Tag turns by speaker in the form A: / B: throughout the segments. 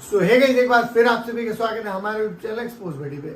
A: सो hey guys, एक बार फिर आप सभी का स्वागत है हमारे चैनल एक्सपोज बडी पे।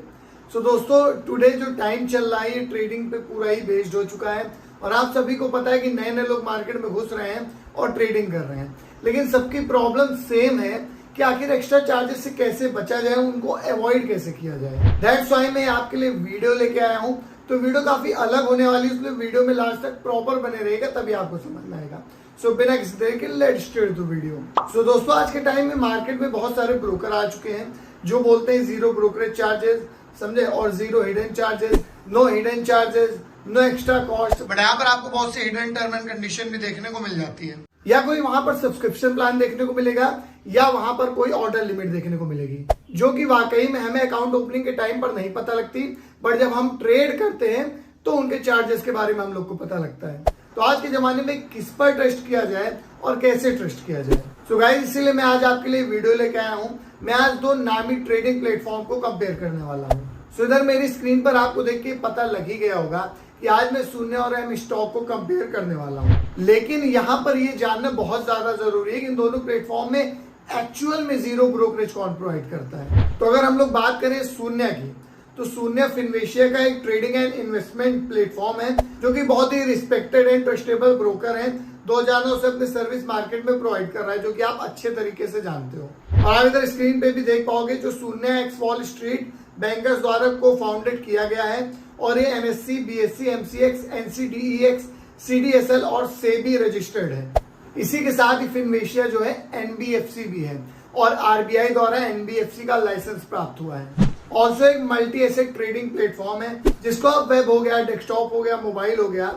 A: सो दोस्तों, टुडे जो टाइम चल रहा है ये ट्रेडिंग पे पूरा ही बेस्ड हो चुका है और आप सभी को पता है कि नए नए लोग मार्केट में घुस रहे हैं और ट्रेडिंग कर रहे हैं, लेकिन सबकी प्रॉब्लम सेम है कि आखिर एक्स्ट्रा चार्जेस से कैसे बचा जाए, उनको अवॉइड कैसे किया जाए। दैट्स व्हाई मैं आपके लिए वीडियो लेके आया हूँ। तो वीडियो काफी अलग होने वाली है, इसलिए वीडियो में लास्ट तक प्रॉपर बने रहेगा, तभी आपको समझ में आएगा। सो बिना किसी तरह के लेट्स स्टार्ट द वीडियो। सो दोस्तों, आज के टाइम में मार्केट में बहुत सारे ब्रोकर आ चुके हैं जो बोलते हैं जीरो ब्रोकरेज चार्जेस, समझे, और zero hidden charges, no hidden charges, no extra cost. But यहाँ पर आपको बहुत से हिडन टर्म एंड कंडीशन भी देखने को मिल जाती है, या कोई वहां पर सब्सक्रिप्शन प्लान देखने को मिलेगा, या वहां पर कोई ऑर्डर लिमिट देखने को मिलेगी, जो कि वाकई में हमें अकाउंट ओपनिंग के टाइम पर नहीं पता लगती, बट जब हम ट्रेड करते हैं तो उनके चार्जेस के बारे में हम लोग को पता लगता है। तो आज के जमाने में किस पर ट्रस्ट किया जाए और कैसे ट्रस्ट किया जाए, सो गाइस इसीलिए मैं आज आपके लिए वीडियो लेके आया हूँ। मैं आज दो नामी ट्रेडिंग प्लेटफॉर्म को कंपेयर करने वाला हूँ। सो इधर मेरी स्क्रीन पर आपको देख के पता लग ही गया होगा कि आज मैं शून्य और एम स्टॉक को कंपेयर करने वाला हूँ, लेकिन यहाँ पर ये जानना बहुत ज्यादा जरूरी है कि इन दोनों प्लेटफॉर्म में एक्चुअल में जीरो ब्रोकरेज कौन प्रोवाइड करता है। तो अगर हम लोग बात करें शून्य की, तो शून्य फिनवेशिया का एक ट्रेडिंग एंड इन्वेस्टमेंट प्लेटफॉर्म है जो कि बहुत ही रिस्पेक्टेड एंड ट्रस्टेबल ब्रोकर है। 2009 से अपने सर्विस मार्केट में प्रोवाइड कर रहा है, जो कि आप अच्छे तरीके से जानते हो। और आप इधर स्क्रीन पे भी देख पाओगे जो शून्य एक्स वॉल स्ट्रीट बैंकर्स द्वारा को फाउंडेड किया गया है, और ये NSC, BSC, MCX, NCDEX, CDSL और सेबी रजिस्टर्ड है। इसी के साथ ही फिनवेशिया जो है एनबीएफसी भी है और आरबीआई द्वारा एनबीएफसी का लाइसेंस प्राप्त हुआ है। ऑल्सो एक मल्टी एसेट ट्रेडिंग प्लेटफॉर्म है जिसको आप वेब हो गया, डेस्कटॉप हो गया, मोबाइल हो गया,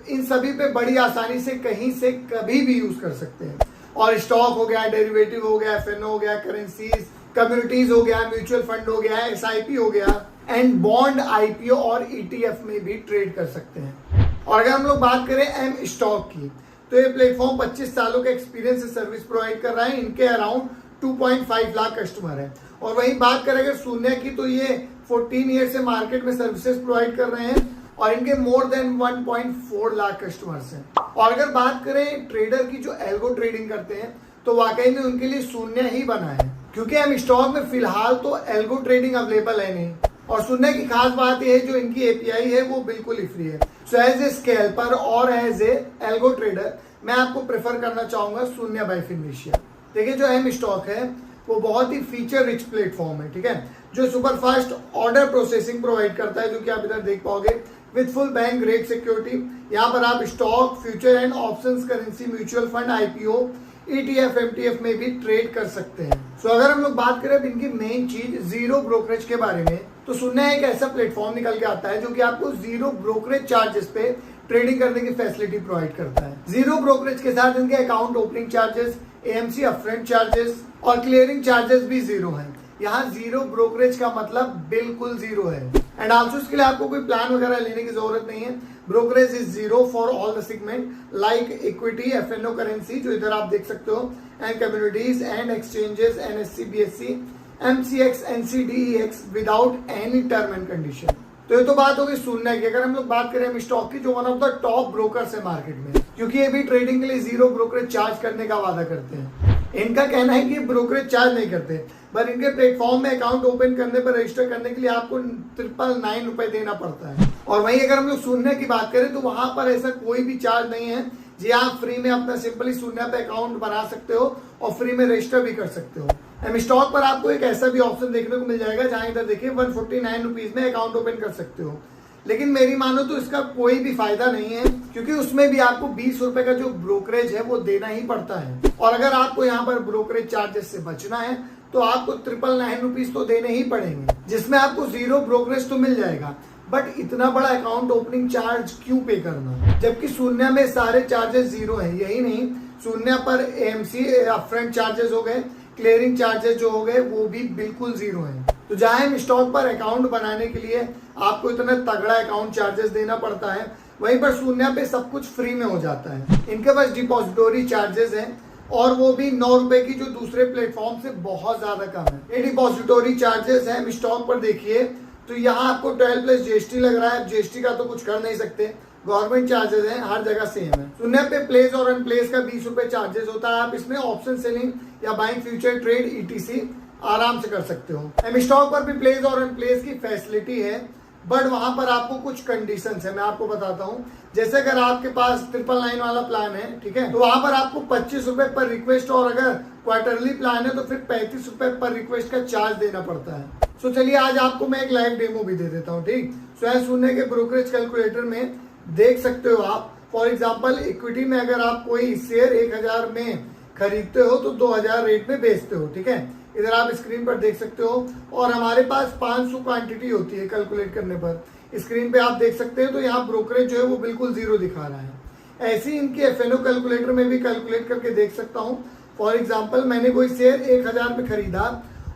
A: इन सभी पे बड़ी आसानी से कहीं से कभी भी यूज कर सकते हैं। और स्टॉक हो गया, डेरिवेटिव हो गया, एफएनओ हो गया, करेंसीज, कम्युनिटीज हो गया, म्यूचुअल फंड हो गया, एसआईपी हो गया, एंड बॉन्ड, आईपीओ और ईटीएफ में भी ट्रेड कर सकते हैं। और अगर हम लोग बात करें एम स्टॉक की, तो ये प्लेटफॉर्म 25 सालों का एक्सपीरियंस से सर्विस प्रोवाइड कर रहा है। इनके अराउंड 2.5 लाख कस्टमर है। और वही बात करें अगर शून्य की, तो ये 14 ईयर से मार्केट में सर्विसेज प्रोवाइड कर रहे हैं और इनके मोर देन 1.4 लाख कस्टमर्स हैं। और अगर बात करें ट्रेडर की जो एल्गो ट्रेडिंग करते हैं, तो वाकई में उनके लिए शून्य ही बना है, क्योंकि हम स्टॉक में फिलहाल तो एल्गो ट्रेडिंग अवेलेबल है नहीं। और शून्य की खास बात यह है जो इनकी एपीआई है वो बिल्कुल ही फ्री है। सो एज ए स्कैल्पर और एज ए एल्गो ट्रेडर मैं आपको प्रेफर करना चाहूंगा शून्य बाय फिनवेशिया। देखिए, जो एम स्टॉक है वो बहुत ही फीचर रिच प्लेटफॉर्म है, ठीक है, जो super fast order processing provide करता है, जो कि आप इधर देख पाओगे, with full bank grade security. यहाँ पर आप stock, future and options, currency, mutual fund, IPO, ETF, MTF में भी ट्रेड कर सकते हैं। सो अगर हम लोग बात करें इनकी मेन चीज जीरो ब्रोकरेज के बारे में, तो शून्य एक ऐसा प्लेटफॉर्म निकल के आता है जो कि आपको जीरो ब्रोकरेज चार्जेस पे ट्रेडिंग करने की फैसिलिटी प्रोवाइड करता है। जीरो ब्रोकरेज के साथ इनके account opening charges, AMC upfront charges और क्लियरिंग चार्जेस भी जीरो हैं। यहाँ जीरो ब्रोकरेज का मतलब बिल्कुल जीरो है। एंड आल्सो इसके लिए आपको कोई प्लान वगैरह लेने की जरूरत नहीं है। Brokerage is zero for all the segment like equity, FNO, currency, जो इधर आप देख सकते हो, and communities and exchanges, NSC, BSC, MCX, NCDEX without any term and condition. तो ये तो बात होगी शून्य की। अगर हम लोग बात करें स्टॉक की, जो one of the top brokers है मार्केट में, क्योंकि ये भी ट्रेडिंग के लिए जीरो ब्रोकरेज चार्ज करने का वादा करते हैं। इनका कहना है कि ब्रोकरेज चार्ज नहीं करते, पर इनके प्लेटफॉर्म में अकाउंट ओपन करने पर, रजिस्टर करने के लिए आपको 999 रुपए देना पड़ता है। और वहीं अगर हम लोग शून्य की बात करें तो वहां पर ऐसा कोई भी चार्ज नहीं है जी। आप फ्री में अपना सिंपली शून्य पे अकाउंट बना सकते हो और फ्री में रजिस्टर भी कर सकते हो। एम स्टॉक पर आपको एक ऐसा भी ऑप्शन देखने को मिल जाएगा जहां इधर देखिए 149 रुपीज में अकाउंट ओपन कर सकते हो, लेकिन मेरी मानो तो इसका कोई भी फायदा नहीं है, क्योंकि उसमें भी आपको 20 रुपए का जो ब्रोकरेज है वो देना ही पड़ता है। और अगर आपको यहाँ पर ब्रोकरेज चार्जेस से बचना है तो आपको 999 रुपीज तो देने ही पड़ेंगे, जिसमें आपको जीरो ब्रोकरेज तो मिल जाएगा, बट इतना बड़ा अकाउंट ओपनिंग चार्ज क्यों पे करना, जबकि शून्य में सारे चार्जेस जीरो है। यही नहीं, शून्य पर एएमसी अपफ्रंट चार्जेस हो गए, क्लियरिंग चार्जेस जो हो गए वो भी बिल्कुल जीरो है। तो जहां स्टॉक पर अकाउंट बनाने के लिए आपको इतना तगड़ा अकाउंट चार्जेस देना पड़ता है, वहीं पर शून्य पे सब कुछ फ्री में हो जाता है। इनके पास डिपॉजिटरी चार्जेस हैं और वो भी 9 रुपए की, जो दूसरे प्लेटफॉर्म से बहुत ज्यादा कम है। ये डिपॉजिटरी चार्जेस है। स्टॉक पर देखिए तो यहाँ आपको 12 प्लस जीएसटी लग रहा है। जीएसटी का तो कुछ कर नहीं सकते, गवर्नमेंट चार्जेस हैं, हर जगह सेम है। शून्य पे प्लेस और अनप्लेस का 20 रुपए चार्जेस होता है। आप इसमें ऑप्शन सेलिंग या बाइंग फ्यूचर ट्रेड ETC आराम से कर सकते हो। एम स्टॉक पर भी प्लेस और अनप्लेस की फैसिलिटी है, बट वहां पर आपको कुछ कंडीशंस है, मैं आपको बताता हूं। जैसे अगर आपके पास 999 वाला प्लान है, ठीक है, तो वहां पर आपको 25 रुपए पर रिक्वेस्ट, और अगर क्वार्टरली प्लान है तो फिर 35 रुपए पर रिक्वेस्ट का चार्ज देना पड़ता है। सो चलिए आज आपको मैं एक लाइव डेमो भी दे देता हूँ, ठीक। सो यह शून्य के ब्रोकरेज कैलकुलेटर में देख सकते हो आप। फॉर एग्जाम्पल इक्विटी में अगर आप कोई शेयर 1000 में खरीदते हो तो 2000 रेट में बेचते हो, ठीक है। इधर आप स्क्रीन पर देख सकते हो, और हमारे पास 500 क्वांटिटी होती है कैलकुलेट करने पर। स्क्रीन पे आप देख सकते हैं, तो यहाँ ब्रोकरेज जो है वो बिल्कुल 0 दिखा रहा है। ऐसे ही इनके FNO कैलकुलेटर में भी कैलकुलेट करके देख सकता हूँ। फॉर एग्जाम्पल मैंने कोई शेयर 1000 में खरीदा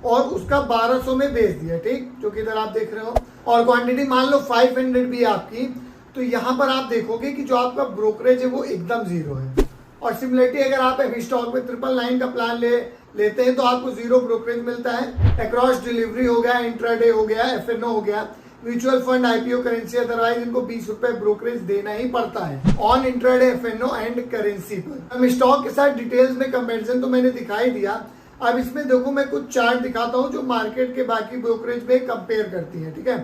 A: और उसका 1200 में बेच दिया, ठीक, जो कि इधर आप देख रहे हो, और क्वांटिटी मान लो 500 भी है आपकी, तो यहाँ पर आप देखोगे कि जो आपका ब्रोकरेज है वो एकदम 0 है। और सिमिलरली अगर आप एम स्टॉक में 999 का प्लान लेते हैं तो आपको 0 ब्रोकरेज मिलता है। अक्रॉस डिलीवरी हो गया, इंट्राडे हो गया, FNO हो गया, mutual fund, IPO, currency, otherwise इनको 20 रुपए ब्रोकरेज देना ही पड़ता है on intraday, FNO and currency पर। एम स्टॉक के साथ डिटेल्स में कंपेरिजन तो मैंने दिखाई दिया। अब इसमें देखो मैं कुछ चार्ट दिखाता हूँ जो मार्केट के बाकी ब्रोकरेज में कंपेयर करती है, ठीक है।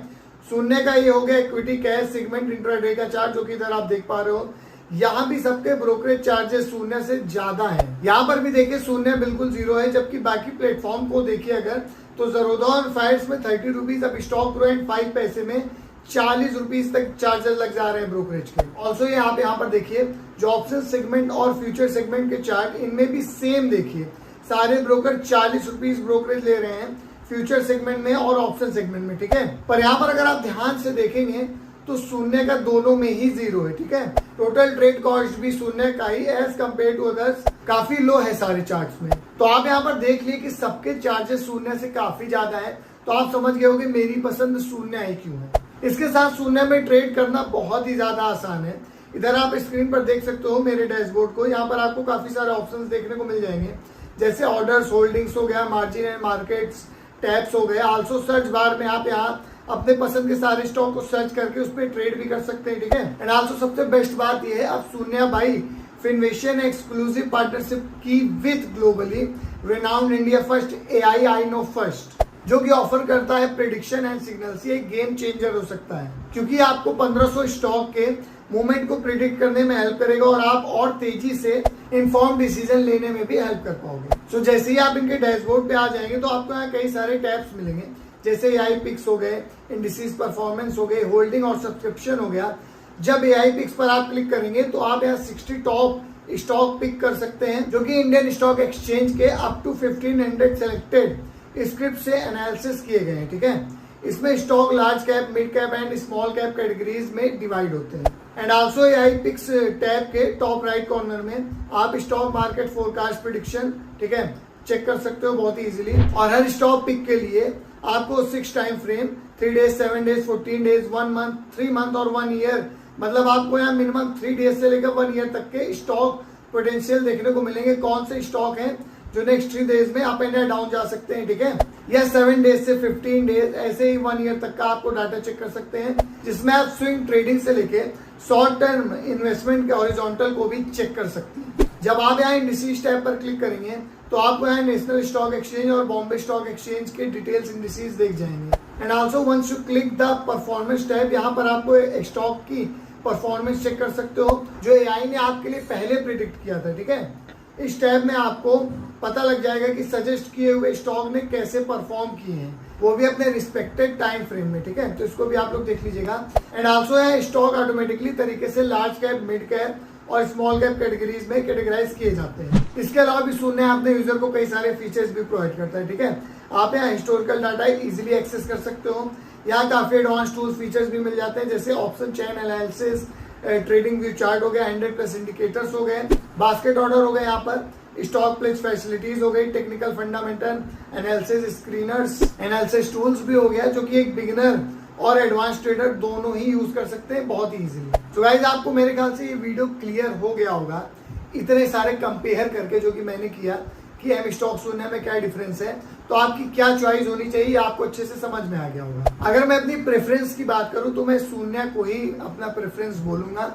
A: शून्य का ये हो गया इक्विटी, कैश, सेगमेंट, इंट्राडे का चार्ट, जो कि इधर आप देख पा रहे हो। यहाँ भी सबके ब्रोकरेज चार्जेस शून्य से ज्यादा है। यहाँ पर भी देखिए शून्य बिल्कुल 0 है, जबकि बाकी प्लेटफॉर्म को देखिए अगर, तो ज़रोधा और फाइट्स में 30 रुपीज, अब स्टॉक प्रो एंड 5 पैसे में 40 रुपीज तक चार्जेस लग जा रहे हैं ब्रोकरेज के। ऑल्सो आप यहाँ पर देखिए जो ऑप्शन सेगमेंट और फ्यूचर सेगमेंट के चार्ट, इनमें भी सेम देखिए, सारे ब्रोकर 40 रुपीज ब्रोकरेज ले रहे हैं फ्यूचर सेगमेंट में और ऑप्शन सेगमेंट में, ठीक है। पर यहाँ पर अगर आप ध्यान से देखेंगे तो शून्य का दोनों में ही 0 है, ठीक है। टोटल ट्रेड कॉस्ट भी शून्य का ही एज कम्पेयर टू अदर्स काफी लो है सारे चार्ट्स में। तो आप यहाँ पर देख लिए कि सबके चार्जेस शून्य से काफी ज्यादा है, तो आप समझ गए होंगे मेरी पसंद शून्य ही क्यों है। इसके साथ शून्य में ट्रेड करना बहुत ही ज्यादा आसान है। इधर आप स्क्रीन पर देख सकते हो मेरे डैशबोर्ड को, यहाँ पर आपको काफी सारे ऑप्शन देखने को मिल जाएंगे, जैसे ऑर्डर्स, होल्डिंग्स हो गया, मार्जिन एंड मार्केट्स, टैब्स हो गए। आल्सो सर्च बार में आप यहाँ अपने पसंद के सारे स्टॉक को सर्च करके उस पर ट्रेड भी कर सकते हैं, ठीक है। एंड आल्सो सबसे बेस्ट बात यह है, अब शून्य भाई फिनवेशन एक्सक्लूसिव पार्टनरशिप की with globally renowned India first AI I know first, जो कि ऑफर करता है प्रेडिक्शन एंड सिग्नल्स। ये गेम चेंजर हो सकता है, क्योंकि आपको 1500 स्टॉक के मूवमेंट को प्रिडिक्ट करने में हेल्प करेगा, और आप और तेजी से इन्फॉर्म डिसीजन लेने में भी हेल्प कर पाओगे। सो जैसे ही आप इनके डैशबोर्ड पे आ जाएंगे तो आपको यहाँ कई सारे टैब्स मिलेंगे, जैसे AI पिक्स हो गए, इंडिसेस परफॉर्मेंस हो गए, होल्डिंग और सब्सक्रिप्शन हो गया। जब AI पिक्स पर आप क्लिक करेंगे तो आप यहाँ 60 टॉप स्टॉक पिक कर सकते हैं, जो कि इंडियन स्टॉक एक्सचेंज के अप टू 1500 सेलेक्टेड स्क्रिप्ट से एनालिसिस किए गए हैं, ठीक है। इसमें stock large cap, mid cap and small cap categories में डिवाइड होते हैं। And also AI picks tab के टॉप राइट कॉर्नर में आप स्टॉक मार्केट फोरकास्ट प्रेडिक्शन, ठीक है, चेक कर सकते हो बहुत ही इजीली। और हर स्टॉक पिक के लिए आपको 6 time frame, 3 days, 7 days, 14 days, 1 month, 3 month और 1 ईयर, मतलब आपको यहाँ मिनिमम 3 डेज से लेकर 1 ईयर तक के स्टॉक पोटेंशियल देखने को मिलेंगे। कौन से स्टॉक हैं जो नेक्स्ट 3 डेज में अप एंड डाउन जा सकते हैं, ठीक है, या 7 डेज से 15 डेज, ऐसे ही 1 ईयर तक का आपको डाटा चेक कर सकते हैं, जिसमें आप स्विंग ट्रेडिंग से लेके शॉर्ट टर्म इन्वेस्टमेंट के हॉरिजॉन्टल को भी चेक कर सकते हैं। जब आप यहाँ इंडिसेस टैब पर क्लिक करेंगे तो आपको यहाँ नेशनल स्टॉक एक्सचेंज और बॉम्बे स्टॉक एक्सचेंज के डिटेल्स इंडिसेस देख जाएंगे। And also once you click the performance tab, यहाँ पर आपको स्टॉक की परफॉर्मेंस चेक कर सकते हो जो AI ने आपके लिए पहले प्रिडिक्ट किया था, ठीक है। इस टैब में आपको पता लग जाएगा कि सजेस्ट किए हुए स्टॉक ने कैसे परफॉर्म किए हैं, वो भी अपने रिस्पेक्टेड टाइम फ्रेम में, ठीक है। तो इसको भी आप लोग देख लीजिएगा। एंड आल्सो है स्टॉक ऑटोमेटिकली तरीके से लार्ज कैप, मिड कैप और स्मॉल कैप कैटेगरीज में कैटेगराइज किए जाते हैं। इसके अलावा भी शून्य अपने यूजर को कई सारे फीचर्स भी प्रोवाइड करता है, ठीक है। आप यहाँ हिस्टोरिकल डाटा इजीली एक्सेस कर सकते हो। यहाँ काफी एडवांस टूल्स फीचर्स भी मिल जाते हैं, जैसे option chain analysis, trading view chart हो गया, 100+ इंडिकेटर्स हो गए, बास्केट ऑर्डर हो गए, यहाँ पर स्टॉक प्लेस फैसिलिटीज हो गई, technical fundamental analysis, screeners analysis tools भी हो गया, जो कि एक बिगिनर और एडवांस ट्रेडर दोनों ही यूज कर सकते हैं बहुत ही इजीली। तो गाइस आपको मेरे ख्याल से ये वीडियो क्लियर हो गया होगा, इतने सारे कंपेयर करके जो कि मैंने किया कि एम स्टॉक शून्य में क्या डिफरेंस है, तो आपकी क्या चॉइस होनी चाहिए आपको अच्छे से समझ में आ गया होगा। अगर मैं अपनी प्रेफरेंस की बात करूं तो मैं शून्य को ही अपना प्रेफरेंस बोलूंगा,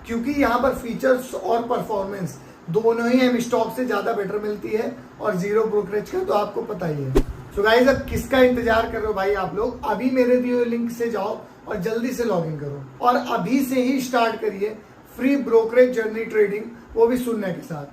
A: क्योंकि यहाँ पर फीचर्स और परफॉर्मेंस दोनों ही एम स्टॉक से ज्यादा बेटर मिलती है और जीरो ब्रोकरेज का तो आपको पता ही है। सो गाइस अब किसका इंतजार कर रहे हो भाई आप लोग, अभी मेरे दिए हुए लिंक से जाओ और जल्दी से लॉग इन करो और अभी से ही स्टार्ट करिए फ्री ब्रोकरेज जर्नी ट्रेडिंग, वो भी सुनने के साथ।